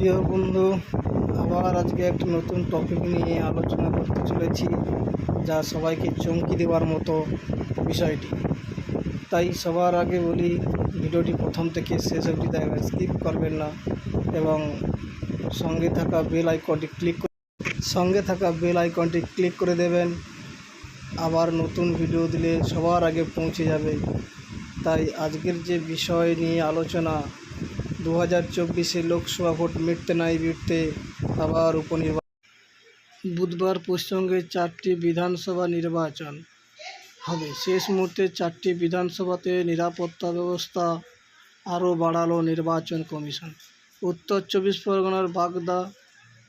প্রিয় বন্ধু, আবার আজকে একটা নতুন টপিক নিয়ে আলোচনা করতে চলেছি, যা সবাইকে চমকি দেওয়ার মতো বিষয়টি। তাই সবার আগে বলি, ভিডিওটি প্রথম থেকে শেষ অবধি দেখবেন, স্কিপ করবেন না এবং সঙ্গে থাকা বেল আইকনটি ক্লিক করে দেবেন। আবার নতুন ভিডিও দিলে সবার আগে পৌঁছে যাবে। তাই আজকের যে বিষয় নিয়ে আলোচনা, 2024 লোকসভা ভোট মিটতে নাই মিটতে আবার উপনির্বাচন। বুধবার পশ্চিমবঙ্গে 4টি বিধানসভা নির্বাচন হবে। শেষ মুহূর্তে 4টি বিধানসভাতে নিরাপত্তা ব্যবস্থা আরও বাড়ালো নির্বাচন কমিশন। উত্তর 24 পরগনার বাগদা,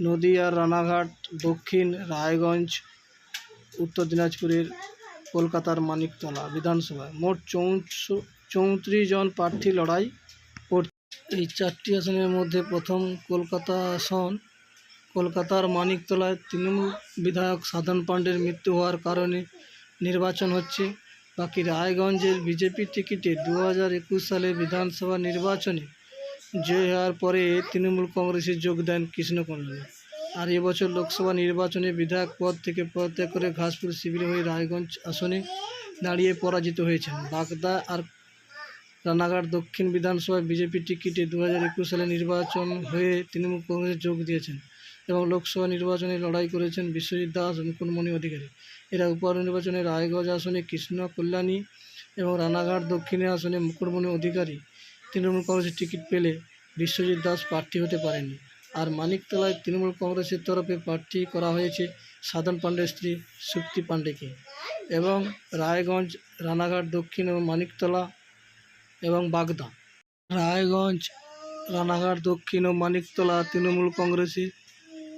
নদিয়ার রানাঘাট, দক্ষিণ রায়গঞ্জ, উত্তর দিনাজপুরের কলকাতার মানিকতলা বিধানসভায় মোট 34 জন প্রার্থী লড়াই করছে। এই 4টি আসনের মধ্যে প্রথম কলকাতা আসন। কলকাতার মানিকতলায় তৃণমূল বিধায়ক সাধন পাণ্ডের মৃত্যু হওয়ার কারণে নির্বাচন হচ্ছে। বাকি রায়গঞ্জের বিজেপি টিকিটে 2021 সালে বিধানসভা নির্বাচনে জয় হওয়ার পরে তৃণমূল কংগ্রেসে যোগ দেন কৃষ্ণকল্যাণী। আর এবছর লোকসভা নির্বাচনে বিধায়ক পদ থেকে পদত্যাগ করে ঘাসপুর শিবিরে হয়ে রায়গঞ্জ আসনে দাঁড়িয়ে পরাজিত হয়েছেন। বাগদা আর রানাঘাট দক্ষিণ বিধানসভায় বিজেপি টিকিটে 2021 সালে নির্বাচন হয়ে তৃণমূল কংগ্রেসে যোগ দিয়েছেন এবং লোকসভা নির্বাচনে লড়াই করেছেন বিশ্বজিৎ দাস ও মুকুটমণি অধিকারী। এরা উপনির্বাচনে রায়গঞ্জ আসনে কৃষ্ণ কল্যাণী এবং রানাঘাট দক্ষিণে আসনে মুকুটমণি অধিকারী তৃণমূল কংগ্রেসের টিকিট পেলে বিশ্বজিৎ দাস প্রার্থী হতে পারেননি। আর মানিকতলায় তৃণমূল কংগ্রেসের তরফে প্রার্থী করা হয়েছে সাধন পাণ্ডের স্ত্রী সুপ্তি পাণ্ডেকে। এবং রায়গঞ্জ, রানাঘাট দক্ষিণ এবং মানিকতলা এবং বাগদা, রায়গঞ্জ, রানাঘাট দক্ষিণ ও মানিকতলা তৃণমূল কংগ্রেসের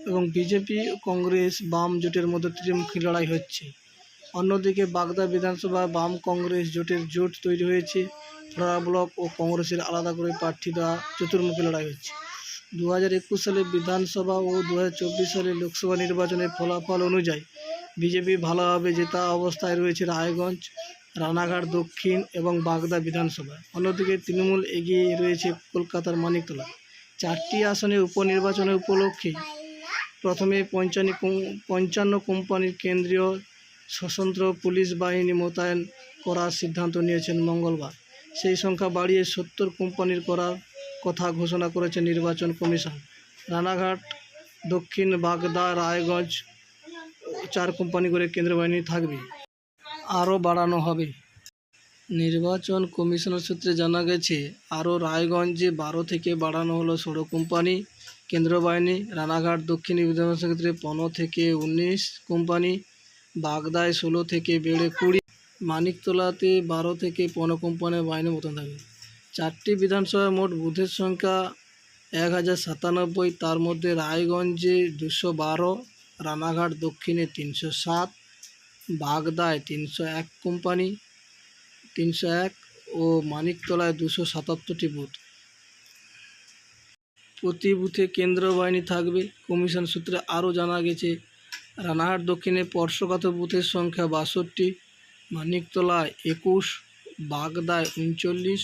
এবং বিজেপি ও কংগ্রেস বাম জোটের মধ্যে ত্রিমুখী লড়াই হচ্ছে। অন্যদিকে বাগদা বিধানসভায় বাম কংগ্রেস জোট তৈরি হয়েছে। ফোড়া ব্লক ও কংগ্রেসের আলাদা করে প্রার্থী দেওয়া চতুর্মুখী লড়াই হচ্ছে। 2021 সালে বিধানসভা ও 2024 সালে লোকসভা নির্বাচনের ফলাফল অনুযায়ী বিজেপি ভালোভাবে জেতা অবস্থায় রয়েছে রায়গঞ্জ, রানাঘাট দক্ষিণ এবং বাগদা বিধানসভায়। অন্যদিকে তৃণমূল এগিয়ে রয়েছে কলকাতার মানিকতলা। 4টি আসনে উপনির্বাচনের উপলক্ষে প্রথমে 55 কোম্পানির কেন্দ্রীয় সশস্ত্র পুলিশ বাহিনী মোতায়েন করার সিদ্ধান্ত নিয়েছেন মঙ্গলবার। সেই সংখ্যা বাড়িয়ে 70 কোম্পানির করার কথা ঘোষণা করেছে নির্বাচন কমিশন। রানাঘাট, দক্ষিণ, বাগদা, রায়গঞ্জ 4 কোম্পানি করে কেন্দ্রীয় বাহিনী থাকবে, আরও বাড়ানো হবে। নির্বাচন কমিশনের সূত্রে জানা গেছে, আরও রায়গঞ্জে 12 থেকে বাড়ানো হলো 16 কোম্পানি কেন্দ্রীয় বাহিনী। রানাঘাট দক্ষিণ বিধানসভা ক্ষেত্রে 15 থেকে 19 কোম্পানি, বাগদায় 16 থেকে বেড়ে 20, মানিকতলাতে 12 থেকে 15 কোম্পানির বাহিনী মোতায়েন থাকবে। 4টি বিধানসভায় মোট বুথের সংখ্যা 1097, তার মধ্যে রায়গঞ্জে 212, রানাঘাট দক্ষিণে 307, বাগদায় 301 কোম্পানি 301 ও মানিকতলায় 277টি বুথ। প্রতি বুথে কেন্দ্রীয় বাহিনী থাকবে। কমিশন সূত্রে আরও জানা গেছে, রানাঘাট দক্ষিণে স্পর্শকাতর বুথের সংখ্যা 62, মানিকতলায় 21, বাগদায় 39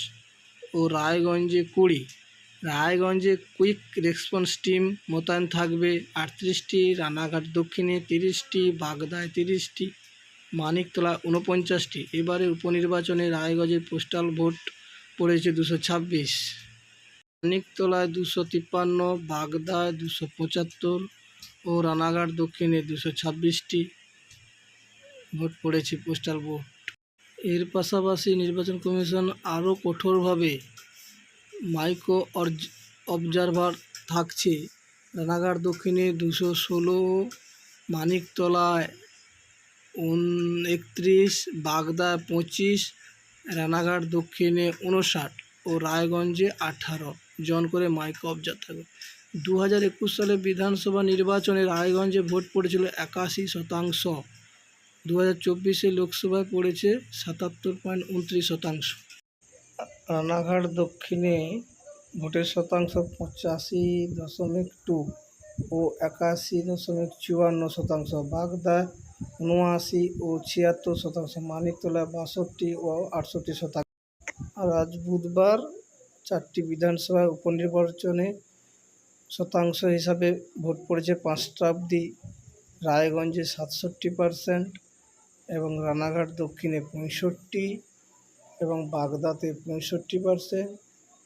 ও রায়গঞ্জে 20। রায়গঞ্জে কুইক রেসপন্স টিম মোতায়েন থাকবে 38টি, রানাঘাট দক্ষিণে 30টি, বাগদায় 30টি, মানিকতলা 49টি। এবারে উপনির্বাচনে রায়গঞ্জের পোস্টাল ভোট পড়েছে 226, মানিকতলায় 253, বাগদায় 275 ও রানাঘাট দক্ষিণে 226টি ভোট পড়েছে পোস্টাল ভোট। এর পাশাপাশি নির্বাচন কমিশন আরও কঠোরভাবে মাইক্রো অবজারভার থাকছে। রানাঘাট দক্ষিণে 216, মানিকতলায় 29, বাগদায় 25, রানাঘাট দক্ষিণে 59 ও রায়গঞ্জে 18 জন করে মাইক্রো অবজার্ভার থাকবে। 2021 সালে বিধানসভা নির্বাচনে রায়গঞ্জে ভোট পড়েছিল 81%, 2024 লোকসভায় পড়েছে 77.29%। রানাঘাট দক্ষিণে ভোটের শতাংশ 85.2 ও 81.54%, বাগদায় 79 ও 76%, মানিকতলায় 62 ও 68%। আর আজ বুধবার 4টি বিধানসভায় উপনির্বাচনে শতাংশ হিসাবে ভোট পড়েছে 5টা অবধি। রায়গঞ্জে 67% এবং রানাঘাট দক্ষিণে 65 এবং বাগদাতে 65%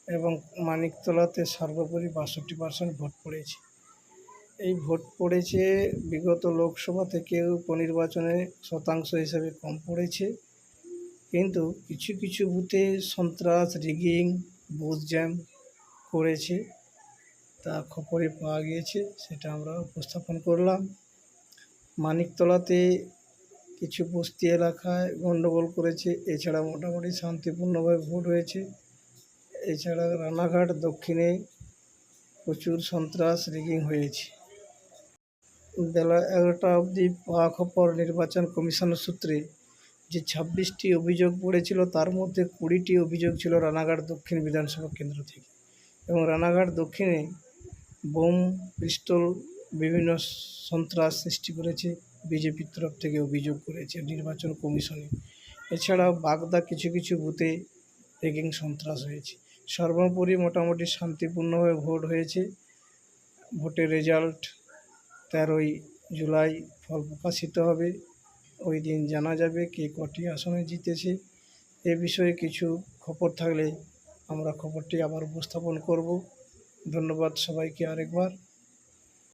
এবং মানিকতলাতে সর্বোপরি 62% ভোট পড়েছে। এই ভোট পড়েছে বিগত লোকসভা থেকেও উপনির্বাচনে শতাংশ হিসাবে কম পড়েছে, কিন্তু কিছু কিছু বুথে সন্ত্রাস, রিগিং, বুথ জ্যাম করেছে, তা খবরে পাওয়া গিয়েছে, সেটা আমরা উপস্থাপন করলাম। মানিকতলাতে কিছু বস্তি এলাকায় গণ্ডগোল করেছে, এছাড়া মোটামুটি শান্তিপূর্ণভাবে ভোট হয়েছে। এছাড়া রানাঘাট দক্ষিণে প্রচুর সন্ত্রাস, রিগিং হয়েছে। বেলা 11টা অবধি পাওয়া খবর নির্বাচন কমিশনের সূত্রে যে 26টি অভিযোগ পড়েছিল, তার মধ্যে 20টি অভিযোগ ছিল রানাঘাট দক্ষিণ বিধানসভা কেন্দ্র থেকে। এবং রানাঘাট দক্ষিণে বোম, পিস্তল, বিভিন্ন সন্ত্রাস সৃষ্টি করেছে বিজেপির তরফ থেকে অভিযোগ করেছে নির্বাচন কমিশনে। এছাড়াও বাগদা কিছু কিছু বুথে র্যাগিং, সন্ত্রাস হয়েছে। সর্বোপরি মোটামুটি শান্তিপূর্ণভাবে ভোট হয়েছে। ভোটের রেজাল্ট 13ই জুলাই ফল প্রকাশিত হবে। ওই দিন জানা যাবে কে কটি আসনে জিতেছে। এ বিষয়ে কিছু খবর থাকলে আমরা খবরটি আবার উপস্থাপন করব। ধন্যবাদ সবাইকে আরেকবার।